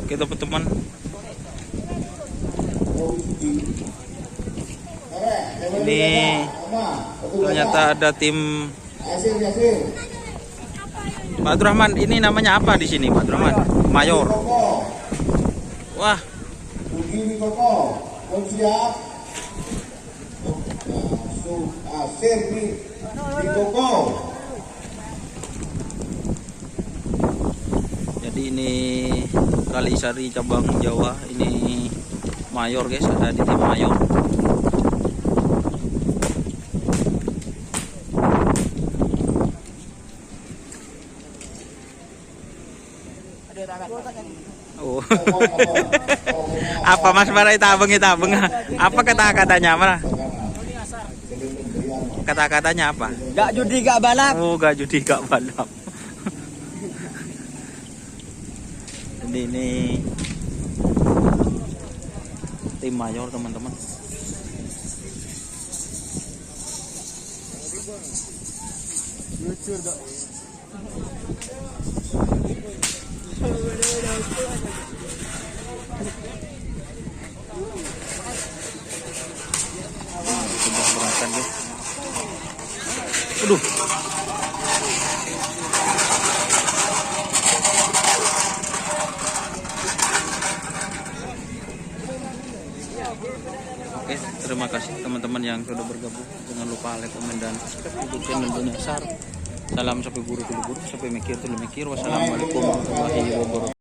Oke teman-teman, ini ternyata ada tim Pak Abdurrahman. Ini namanya apa di sini, Pak Abdurrahman? Mayor. Wah. Jadi ini Kalisari cabang Jawa, ini Mayor guys, ada di tim Mayor. Oh. Apa Mas Bara itabeng? Apa kata-katanya Mas? Kata-katanya apa? Gak judi gak balap. Oh, gak judi gak balap. Jadi ini tim Mayor teman-teman. Sudah berangkat guys. Aduh. Oke, terima kasih teman-teman yang sudah bergabung. Jangan lupa like, komen, dan subscribe YouTube channel Dunia Sar. Salam sampai guru, sampai mikir, mikir. Wassalamualaikum warahmatullahi wabarakatuh.